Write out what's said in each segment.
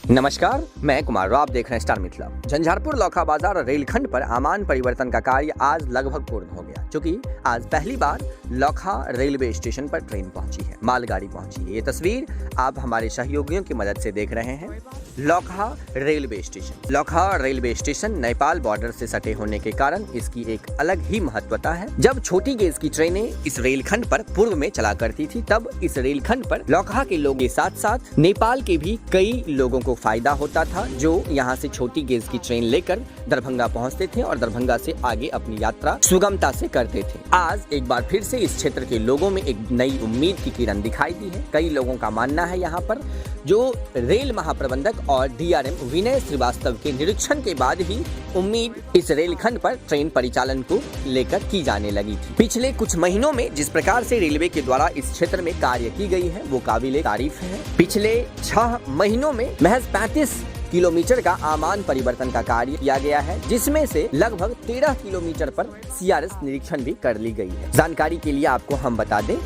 नमस्कार, मैं कुमार राव, आप देख रहे हैं स्टार मिथिला। झंझारपुर लौखा बाजार रेलखंड पर आमान परिवर्तन का कार्य आज लगभग पूर्ण हो गया, क्योंकि आज पहली बार लौखा रेलवे स्टेशन पर ट्रेन पहुंची है, मालगाड़ी पहुंची है। ये तस्वीर आप हमारे सहयोगियों की मदद से देख रहे हैं। Laukha railway station Nepal border से सटे होने के कारण इसकी एक अलग ही महत्वता है। जब छोटी गेज की ट्रेनें इस रेलखंड पर पूर्व में चला करती थी, तब इस रेलखंड पर लौखा के लोगों के साथ साथ नेपाल के भी कई लोगों को फायदा होता था, जो यहाँ से छोटी गेज की ट्रेन लेकर दरभंगा पहुँचते थे और दरभंगा से आगे अपनी यात्रा सुगमता से करते थे। आज एक बार फिर से इस क्षेत्र के लोगों में एक नई उम्मीद की किरण दिखाई दी है। कई लोगों का मानना है यहाँ पर जो रेल महाप्रबंधक और डीआरएम विनय श्रीवास्तव के निरीक्षण के बाद ही उम्मीद इस रेलखंड पर ट्रेन परिचालन को लेकर की जाने लगी थी। पिछले कुछ महीनों में जिस प्रकार से रेलवे के द्वारा इस क्षेत्र में कार्य की गई है, वो काबिले तारीफ है। पिछले 6 महीनों में महज 35 किलोमीटर का आमान परिवर्तन का कार्य किया गया है, जिसमें से लगभग 13 किलोमीटर पर सीआरएस निरीक्षण भी कर ली गई है। जानकारी के लिए आपको हम बता दें,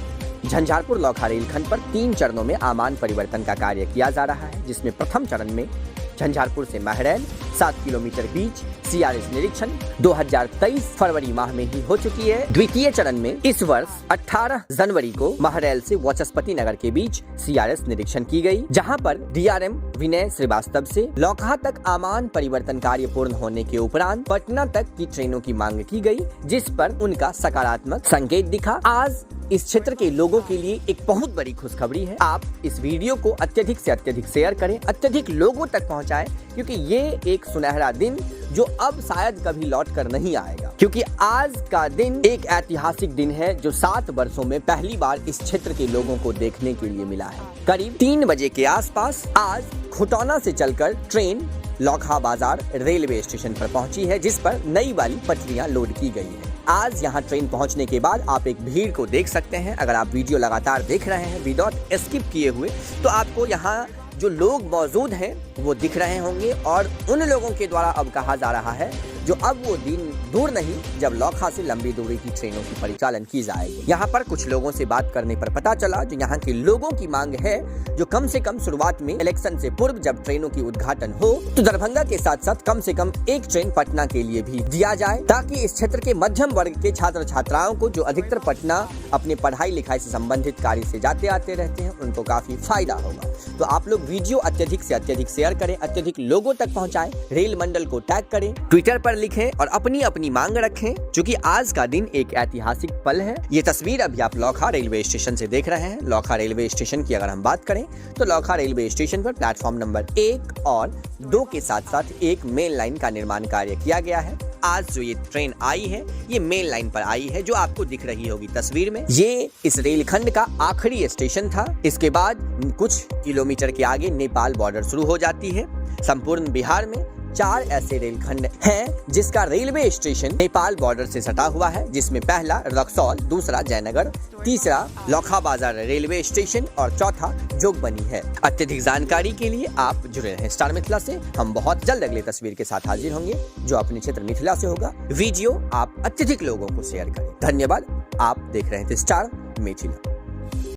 झंझारपुर लौखा रेलखंड पर 3 चरणों में आमान परिवर्तन का कार्य किया जा रहा है, जिसमें प्रथम चरण में झंझारपुर से महरैल 7 किलोमीटर बीच सीआरएस निरीक्षण 2023 फरवरी माह में ही हो चुकी है। द्वितीय चरण में इस वर्ष 18 जनवरी को महरैल से वाचस्पति नगर के बीच सीआरएस निरीक्षण की गई, जहां पर डीआरएम विनय श्रीवास्तव से लौखा तक आमान परिवर्तन कार्य पूर्ण होने के उपरांत पटना तक की ट्रेनों की मांग की गई, जिस पर उनका सकारात्मक संकेत दिखा। आज इस क्षेत्र के लोगों के लिए एक बहुत बड़ी खुशखबरी है। आप इस वीडियो को अत्यधिक से अत्यधिक शेयर करें, अत्यधिक लोगों तक पहुंचाएं, क्योंकि ये एक सुनहरा दिन जो अब शायद कभी लौट कर नहीं आएगा, क्योंकि आज का दिन एक ऐतिहासिक दिन है जो 7 वर्षों में पहली बार इस क्षेत्र के लोगों को देखने के लिए मिला है। करीब 3 बजे के आसपास आज खुटौना से चलकर ट्रेन लौखा बाजार रेलवे स्टेशन पर पहुंची है, जिस पर नई वाली पटरियां लोड की गई है। आज यहां ट्रेन पहुंचने के बाद आप एक भीड़ को देख सकते हैं। अगर आप वीडियो लगातार देख रहे हैं विदाउट स्किप किए हुए, तो आपको यहां जो लोग मौजूद हैं वो दिख रहे होंगे, और उन लोगों के द्वारा अब कहा जा रहा है जो अब वो दिन दूर नहीं जब लौखा से लंबी दूरी की ट्रेनों की परिचालन की जाएगी। यहाँ पर कुछ लोगों से बात करने पर पता चला जो यहाँ के लोगों की मांग है, जो कम से कम शुरुआत में इलेक्शन से पूर्व जब ट्रेनों की उद्घाटन हो, तो दरभंगा के साथ साथ कम से कम एक ट्रेन पटना के लिए भी दिया जाए, ताकि इस क्षेत्र के मध्यम वर्ग के छात्र छात्राओं को, जो अधिकतर पटना अपने पढ़ाई लिखाई से संबंधित कार्य से जाते आते रहते हैं, उनको काफी फायदा होगा। तो आप लोग वीडियो अत्यधिक से अत्यधिक शेयर करें, अत्यधिक लोगों तक पहुँचाएं, रेल मंडल को टैग करें, ट्विटर पर लिखें और अपनी अपनी मांग रखें, क्योंकि आज का दिन एक ऐतिहासिक पल है। ये तस्वीर अभी आप लौखा रेलवे स्टेशन से देख रहे हैं। लौखा रेलवे स्टेशन की अगर हम बात करें तो लौखा रेलवे स्टेशन पर प्लेटफॉर्म नंबर 1 और 2 के साथ साथ एक मेन लाइन का निर्माण कार्य किया गया है। आज जो ये ट्रेन आई है, ये मेन लाइन पर आई है, जो आपको दिख रही होगी तस्वीर में। ये इस रेलखंड का आखिरी स्टेशन था। इसके बाद कुछ किलोमीटर के आगे नेपाल बॉर्डर शुरू हो जाती है। संपूर्ण बिहार में 4 ऐसे रेलखंड हैं जिसका रेलवे स्टेशन नेपाल बॉर्डर से सटा हुआ है, जिसमें पहला रक्सौल, दूसरा जयनगर, तीसरा लौखा बाजार रेलवे स्टेशन और चौथा जोगबनी है। अत्यधिक जानकारी के लिए आप जुड़े रहें स्टार मिथिला से। हम बहुत जल्द अगली तस्वीर के साथ हाजिर होंगे जो अपने क्षेत्र मिथिला से होगा। वीडियो आप अत्यधिक लोगों को शेयर करें। धन्यवाद। आप देख रहे थे स्टार मिथिला।